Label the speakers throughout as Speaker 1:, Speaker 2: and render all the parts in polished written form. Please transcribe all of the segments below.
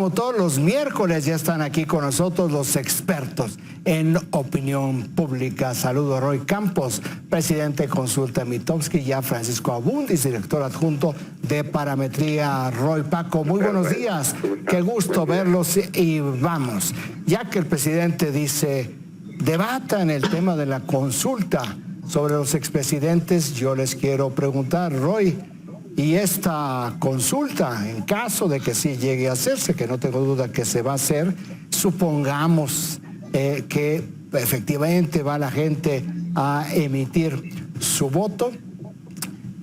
Speaker 1: como todos los miércoles, ya están aquí con nosotros los expertos en opinión pública. Saludo a Roy Campos, presidente de Consulta Mitofsky, y a Francisco Abundis, director adjunto de Parametría. Roy, Paco, muy buenos días. Qué gusto verlos y vamos. Ya que el presidente dice, debatan el tema de la consulta sobre los expresidentes, yo les quiero preguntar, Roy, y esta consulta, en caso de que sí llegue a hacerse, que no tengo duda que se va a hacer, supongamos que efectivamente va la gente a emitir su voto,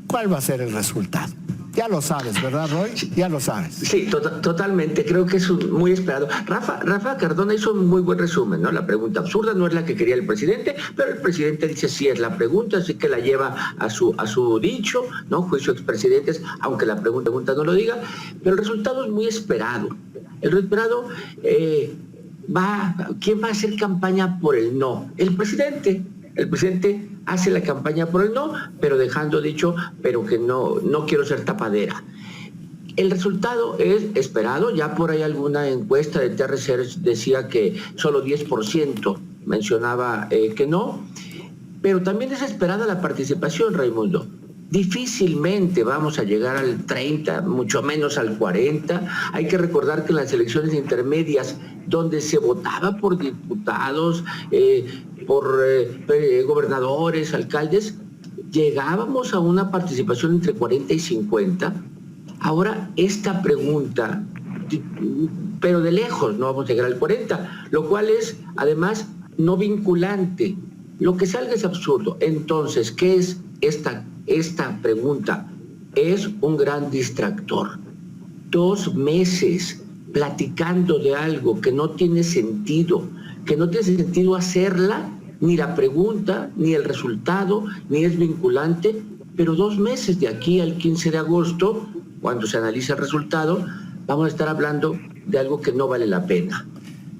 Speaker 1: ¿cuál va a ser el resultado? Ya lo sabes, ¿verdad, Roy? Ya lo sabes.
Speaker 2: Sí, totalmente. Creo que es muy esperado. Rafa Cardona hizo un muy buen resumen, ¿no? La pregunta absurda no es la que quería el presidente, pero el presidente dice sí es la pregunta, así que la lleva a su dicho, ¿no? Juicio a expresidentes, aunque la pregunta no lo diga, pero el resultado es muy esperado. El resultado ¿quién va a hacer campaña por el no? El presidente. El presidente hace la campaña por el no, pero dejando dicho, pero que no quiero ser tapadera. El resultado es esperado, ya por ahí alguna encuesta de TRC decía que solo 10% mencionaba que no, pero también es esperada la participación, Raimundo. Difícilmente vamos a llegar al 30, mucho menos al 40. Hay que recordar que en las elecciones intermedias, donde se votaba por diputados, por gobernadores, alcaldes, llegábamos a una participación entre 40 y 50. Ahora esta pregunta, pero de lejos no vamos a llegar al 40, lo cual es además no vinculante. Lo que salga es absurdo. Entonces, ¿qué es esta pregunta? Es un gran distractor. 2 meses platicando de algo que no tiene sentido hacerla, ni la pregunta, ni el resultado, ni es vinculante, pero 2 meses de aquí al 15 de agosto, cuando se analiza el resultado, vamos a estar hablando de algo que no vale la pena.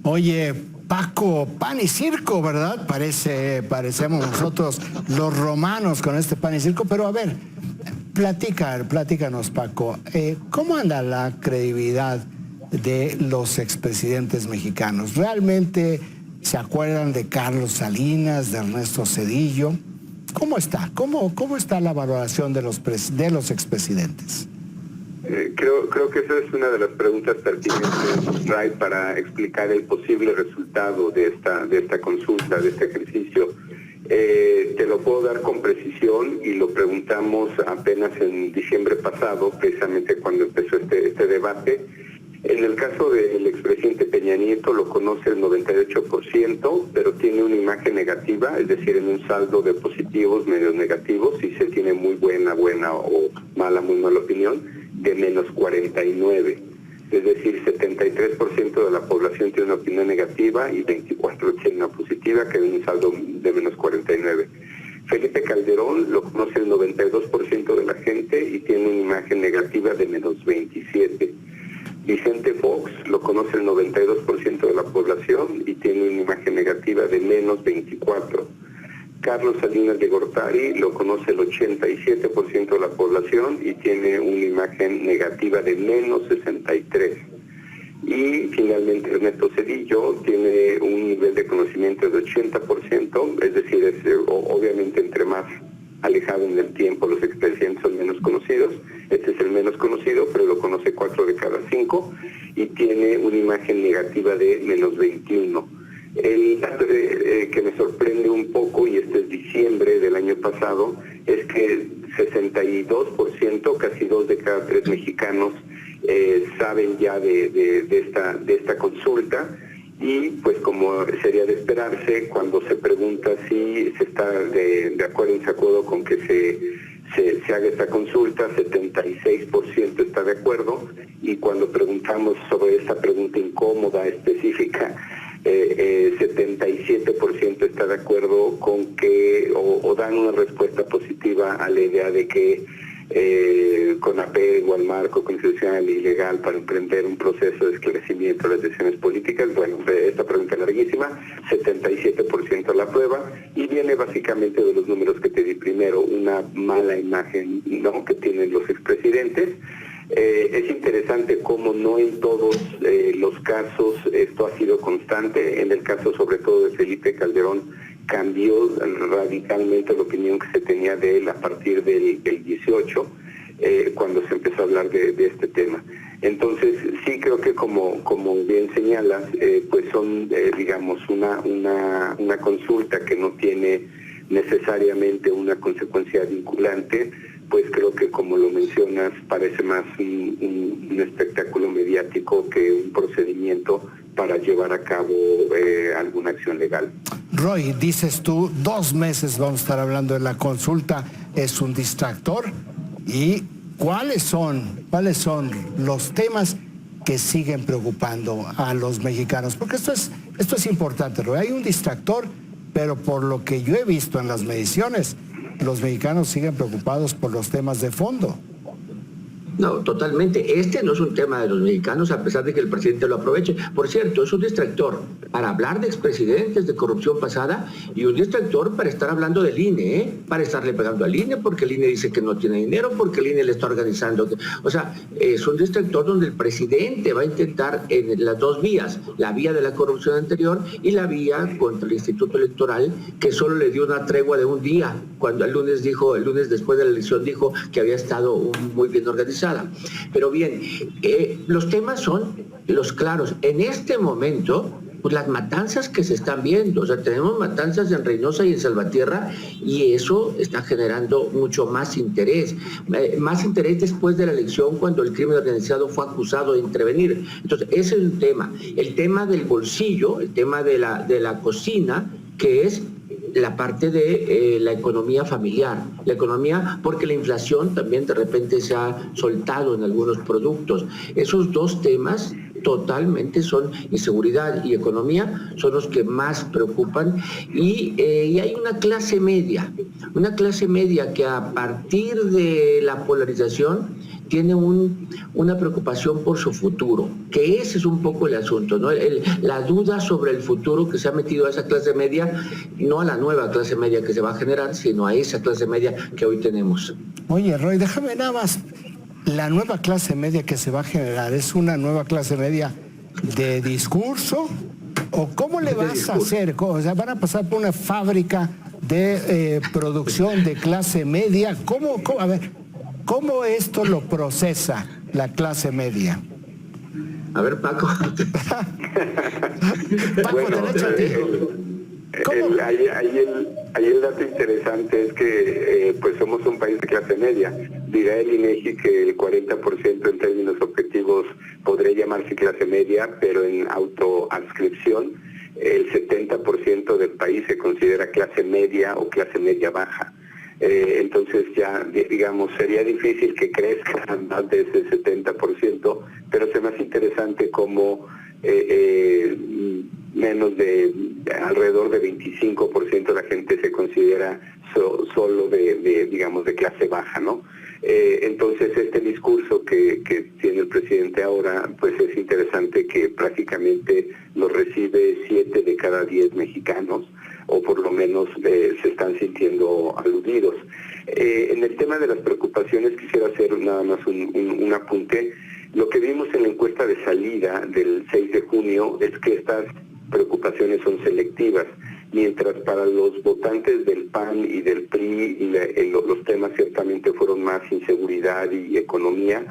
Speaker 1: Oye, Paco, pan y circo, ¿verdad? Parecemos nosotros los romanos con este pan y circo, pero a ver, platícanos, Paco, ¿cómo anda la credibilidad de los expresidentes mexicanos? ¿Realmente se acuerdan de Carlos Salinas, de Ernesto Zedillo? ¿Cómo está? ¿Cómo está la valoración de los expresidentes?
Speaker 3: Creo que esa es una de las preguntas pertinentes, Ray, para explicar el posible resultado de esta consulta, de este ejercicio. Te lo puedo dar con precisión y lo preguntamos apenas en diciembre pasado, precisamente cuando empezó este debate. En el caso del expresidente Peña Nieto lo conoce el 98%, pero tiene una imagen negativa, es decir, en un saldo de positivos, medios negativos, y se tiene muy buena o muy mala opinión, de menos 49. Es decir, 73% de la población tiene una opinión negativa y 24% tiene una positiva, que es un saldo de menos 49. Felipe Calderón lo conoce el 92% de la gente y tiene una imagen negativa de menos 27. Vicente Fox lo conoce el 92% de la población y tiene una imagen negativa de menos 24. Carlos Salinas de Gortari lo conoce el 87% de la población y tiene una imagen negativa de menos 63. Y finalmente Ernesto Zedillo tiene un nivel de conocimiento de 80%, es decir, obviamente entre más alejado en el tiempo los expresidentes son menos conocidos. Este es el menos conocido, pero lo conoce 4 de cada 5 y tiene una imagen negativa de menos 21. El dato que me sorprende un poco, y este es diciembre del año pasado, es que 62%, casi 2 de cada 3 mexicanos, saben ya de esta consulta. Y pues como sería de esperarse, cuando se pregunta si se está de acuerdo en desacuerdo con que se haga esta consulta, 76% está de acuerdo, y cuando preguntamos sobre esta pregunta incómoda, específica, 77% está de acuerdo con que, o dan una respuesta positiva a la idea de que con apego al marco constitucional y legal para emprender un proceso de esclarecimiento de las decisiones políticas. Bueno, esta pregunta es larguísima, 77% la aprueba, y viene básicamente de los números que te di primero, una mala imagen, ¿no?, que tienen los expresidentes. Es interesante cómo no en todos los casos esto ha sido constante. En el caso sobre todo de Felipe Calderón cambió radicalmente la opinión que se tenía de él a partir del 18, cuando se empezó a hablar de este tema. Entonces sí creo que como bien señalas, pues son digamos una consulta que no tiene necesariamente una consecuencia vinculante. Pues creo que, como lo mencionas, parece más un espectáculo mediático que un procedimiento para llevar a cabo alguna acción legal.
Speaker 1: Roy, dices tú, 2 meses vamos a estar hablando de la consulta, es un distractor. ¿Y cuáles son los temas que siguen preocupando a los mexicanos? Porque esto es importante, Roy. Hay un distractor, pero por lo que yo he visto en las mediciones, los mexicanos siguen preocupados por los temas de fondo.
Speaker 2: No, totalmente. Este no es un tema de los mexicanos, a pesar de que el presidente lo aproveche. Por cierto, es un distractor para hablar de expresidentes, de corrupción pasada, y un distractor para estar hablando del INE, para estarle pegando al INE, porque el INE dice que no tiene dinero, porque el INE le está organizando. O sea, es un distractor donde el presidente va a intentar en las dos vías, la vía de la corrupción anterior y la vía contra el Instituto Electoral, que solo le dio una tregua de un día, cuando el lunes después de la elección dijo que había estado muy bien organizado. Pero bien, los temas son los claros. En este momento, pues las matanzas que se están viendo, o sea, tenemos matanzas en Reynosa y en Salvatierra, y eso está generando mucho más interés después de la elección, cuando el crimen organizado fue acusado de intervenir. Entonces, ese es un tema. El tema del bolsillo, el tema de la cocina, que es la parte de la economía familiar, la economía, porque la inflación también de repente se ha soltado en algunos productos. Esos dos temas totalmente son, inseguridad y economía, son los que más preocupan, y hay una clase media que a partir de la polarización tiene una preocupación por su futuro, que ese es un poco el asunto, ¿no? La duda sobre el futuro que se ha metido a esa clase media, no a la nueva clase media que se va a generar, sino a esa clase media que hoy tenemos.
Speaker 1: Oye, Roy, déjame nada más, la nueva clase media que se va a generar, ¿es una nueva clase media de discurso? ¿O cómo le vas a hacer? O sea, ¿van a pasar por una fábrica de producción de clase media? ¿Cómo? A ver, ¿cómo esto lo procesa la clase media?
Speaker 2: A ver, Paco.
Speaker 1: Paco,
Speaker 3: bueno,
Speaker 1: derecho a ti.
Speaker 3: Ahí el dato interesante es que pues somos un país de clase media. Dirá el INEGI que el 40% en términos objetivos podría llamarse clase media, pero en autoadscripción el 70% del país se considera clase media o clase media baja. Entonces ya, digamos, sería difícil que crezca más de ese 70%, pero se me hace interesante cómo menos de alrededor de 25% de la gente se considera solo digamos, de clase baja, ¿no? Entonces este discurso que tiene el presidente ahora, pues es interesante que prácticamente lo recibe 7 de cada 10 mexicanos, o por lo menos se están sintiendo aludidos. En el tema de las preocupaciones quisiera hacer nada más un apunte. Lo que vimos en la encuesta de salida del 6 de junio es que estas preocupaciones son selectivas, mientras para los votantes del PAN y del PRI los temas ciertamente fueron más inseguridad y economía.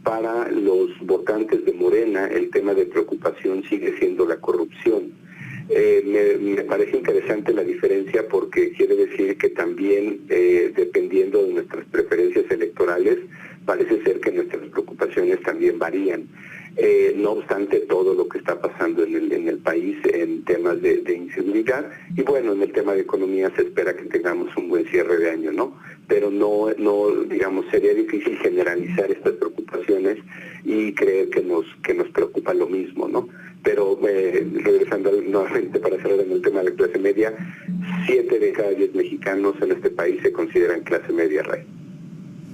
Speaker 3: Para los votantes de Morena el tema de preocupación sigue siendo la corrupción. Me parece interesante la diferencia, porque quiere decir que también, dependiendo de nuestras preferencias electorales, parece ser que nuestras preocupaciones también varían. No obstante todo lo que está pasando en el país en temas de inseguridad, y bueno, en el tema de economía se espera que tengamos un buen cierre de año, ¿no? Pero no digamos, sería difícil generalizar estas preocupaciones y creer que nos preocupa lo mismo, ¿no? Pero regresando nuevamente para cerrar en el tema de la clase media, 7 de cada 10 mexicanos en este país se consideran clase media, Ray.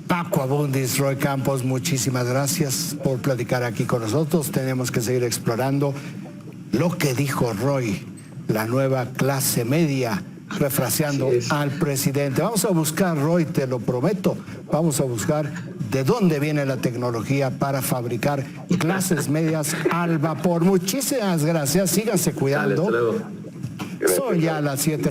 Speaker 1: Paco Abundis, Roy Campos, muchísimas gracias por platicar aquí con nosotros. Tenemos que seguir explorando lo que dijo Roy, la nueva clase media refraseando al presidente. Vamos a buscar, Roy, te lo prometo, vamos a buscar de dónde viene la tecnología para fabricar clases medias al vapor. Muchísimas gracias, síganse cuidando.
Speaker 2: Dale, hasta luego.
Speaker 1: Son ya las 7.